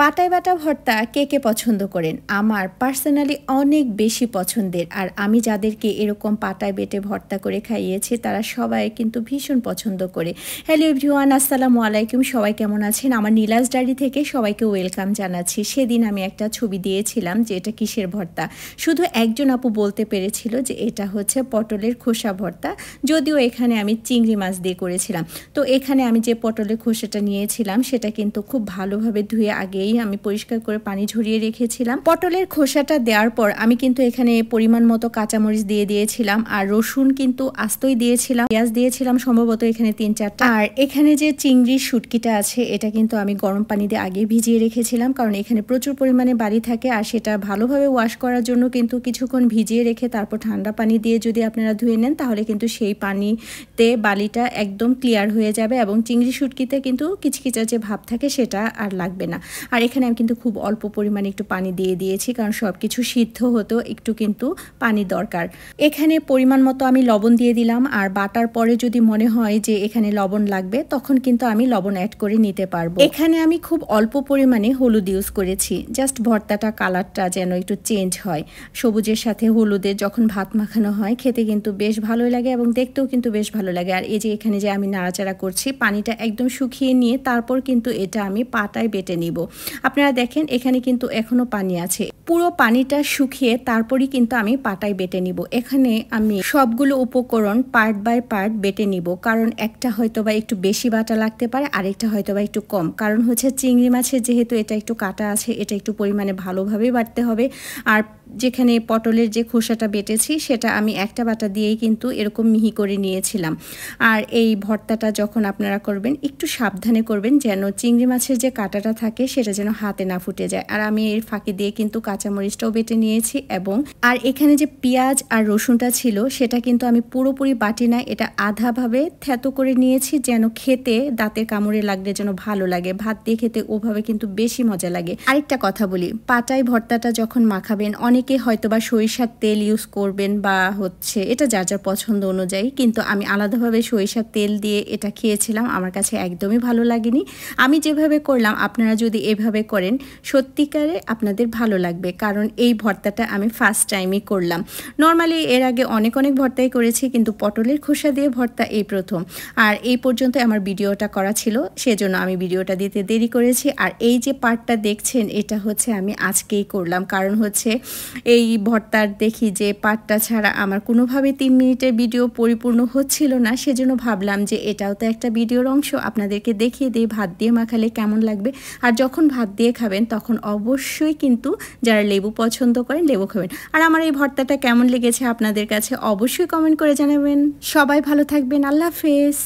পাটায় বাটা ভর্তা কে কে পছন্দ করেন? আমার পার্সোনালি অনেক বেশি পছন্দের। আর আমি যাদেরকে এরকম পাটায় বেটে ভর্তা করে খাইয়েছি তারা সবাই কিন্তু ভীষণ পছন্দ করে। হ্যালো এভরিওয়ান, আসসালামু আলাইকুম। সবাই কেমন আছেন? আমার নীলাজ ডায়েরি থেকে সবাইকে ওয়েলকাম জানাচ্ছি। সেদিন আমি একটা ছবি দিয়েছিলাম যে এটা কিসের ভর্তা। শুধু একজন আপু বলতে পেরেছিল যে এটা হচ্ছে পটলের খোসা ভর্তা, যদিও এখানে আমি চিংড়ি মাছ দিয়ে করেছিলাম। তো এখানে আমি যে পটলের খোসাটা নিয়েছিলাম সেটা কিন্তু খুব ভালোভাবে ধুয়ে আগেই আমি পরিষ্কার করে পানি ঝরিয়ে রেখেছিলাম। পটলের খোসাটা দেওয়ার পর আমি কিন্তু এখানে পরিমাণ মতো কাঁচামরিচ দিয়ে দিয়েছিলাম, আর রসুন কিন্তু আস্তই দিয়েছিলাম, পেঁয়াজ দিয়েছিলাম সম্ভবত এখানে 3-4টা। আর এখানে যে চিংড়ির শুটকিটা আছে এটা কিন্তু আমি গরম পানি দিয়ে আগে ভিজিয়ে রেখেছিলাম, কারণ এখানে প্রচুর পরিমাণে বালি থাকে। আর সেটা ভালোভাবে ওয়াশ করার জন্য কিন্তু কিছুক্ষণ ভিজিয়ে রেখে তারপর ঠান্ডা পানি দিয়ে যদি আপনারা ধুয়ে নেন তাহলে কিন্তু সেই পানিতে বালিটা একদম ক্লিয়ার হয়ে যাবে এবং চিংড়ি শুটকিতে কিন্তু কিচকিচা যে ভাব থাকে সেটা আর লাগবে না। আর এখানে আমি কিন্তু খুব অল্প পরিমাণে একটু পানি দিয়ে দিয়েছি, কারণ সব কিছু সিদ্ধ হতেও একটু কিন্তু পানি দরকার। এখানে পরিমাণ মতো আমি লবণ দিয়ে দিলাম, আর বাটার পরে যদি মনে হয় যে এখানে লবণ লাগবে তখন কিন্তু আমি লবণ অ্যাড করে নিতে পারবো। এখানে আমি খুব অল্প পরিমাণে হলুদ ইউজ করেছি, জাস্ট ভর্তাটা কালারটা যেন একটু চেঞ্জ হয়। সবুজের সাথে হলুদের যখন ভাত মাখানো হয় খেতে কিন্তু বেশ ভালোই লাগে এবং দেখতেও কিন্তু বেশ ভালো লাগে। আর এই যে এখানে যে আমি নাড়াচাড়া করছি, পানিটা একদম শুকিয়ে নিয়ে তারপর কিন্তু এটা আমি পাটায় বেটে নিব। আপনারা দেখেন এখানে কিন্তু এখনো পানি আছে, পুরো পানিটা শুকিয়ে তারপরই কিন্তু আমি পাটায় বেটে নিব। এখানে আমি সবগুলো উপকরণ পার্ট বাই পার্ট বেটে নিব, কারণ একটা হয়তো বা একটু বেশি বাটা লাগতে পারে, আরেকটা হয়তো বা একটু কম। কারণ হচ্ছে চিংড়ি মাছের যেহেতু এটা একটু কাটা আছে, এটা একটু পরিমাণে ভালোভাবে বাটতে হবে। আর যেখানে পটলের যে খোসাটা বেটেছি সেটা আমি একটা বাটা দিয়েই কিন্তু এরকম মিহি করে নিয়েছিলাম। আর এই ভর্তাটা যখন আপনারা করবেন একটু সাবধানে করবেন, যেন চিংড়ি মাছের যে কাঁটাটা থাকে সেটা যেন হাতে না ফুটে যায়। আর আমি এর ফাঁকি দিয়ে কিন্তু কাঁচামরিচটাও বেটে নিয়েছি। এবং আর এখানে যে পেঁয়াজ আর রসুনটা ছিল সেটা কিন্তু আমি পুরোপুরি বাটি না, এটা আধাভাবে থ্যাতো করে নিয়েছি, যেন খেতে দাঁতের কামড়ে লাগলে যেন ভালো লাগে। ভাত দিয়ে খেতে ওভাবে কিন্তু বেশি মজা লাগে। আরেকটা কথা বলি, পাটায় ভর্তাটা যখন মাখাবেন অনেকে হয়তো বা সরিষার তেল ইউজ করবেন বা হচ্ছে এটা যার যার পছন্দ অনুযায়ী, কিন্তু আমি আলাদাভাবে সরিষার তেল দিয়ে এটা খেয়েছিলাম, আমার কাছে একদমই ভালো লাগেনি। আমি যেভাবে করলাম আপনারা যদি এভাবে করেন সত্যিকারে আপনাদের ভালো লাগবে, কারণ এই ভর্তাটা আমি ফার্স্ট টাইমই করলাম। নর্মালি এর আগে অনেক ভর্তাই করেছি, কিন্তু পটলের খোসা দিয়ে ভর্তা এই প্রথম। আর এই পর্যন্ত আমার ভিডিওটা করা ছিল, সেজন্য আমি ভিডিওটা দিতে দেরি করেছি। আর এই যে পার্টটা দেখছেন এটা হচ্ছে আমি আজকেই করলাম, কারণ হচ্ছে এই ভর্তার দেখি যে পার্টটা ছাড়া আমার কোনোভাবে 3 মিনিটের ভিডিও পরিপূর্ণ হচ্ছিল না, সেজন্য ভাবলাম যে এটাও তো একটা ভিডিওর অংশ, আপনাদেরকে দেখিয়ে দিই ভাত দিয়ে মাখালে কেমন লাগবে। আর যখন ভাত দিয়ে খাবেন তখন অবশ্যই কিন্তু যারা লেবু পছন্দ করেন লেবু খাবেন। আর আমার এই ভর্তাটা কেমন লেগেছে আপনাদের কাছে অবশ্যই কমেন্ট করে জানাবেন। সবাই ভালো থাকবেন, আল্লাহ হাফেজ।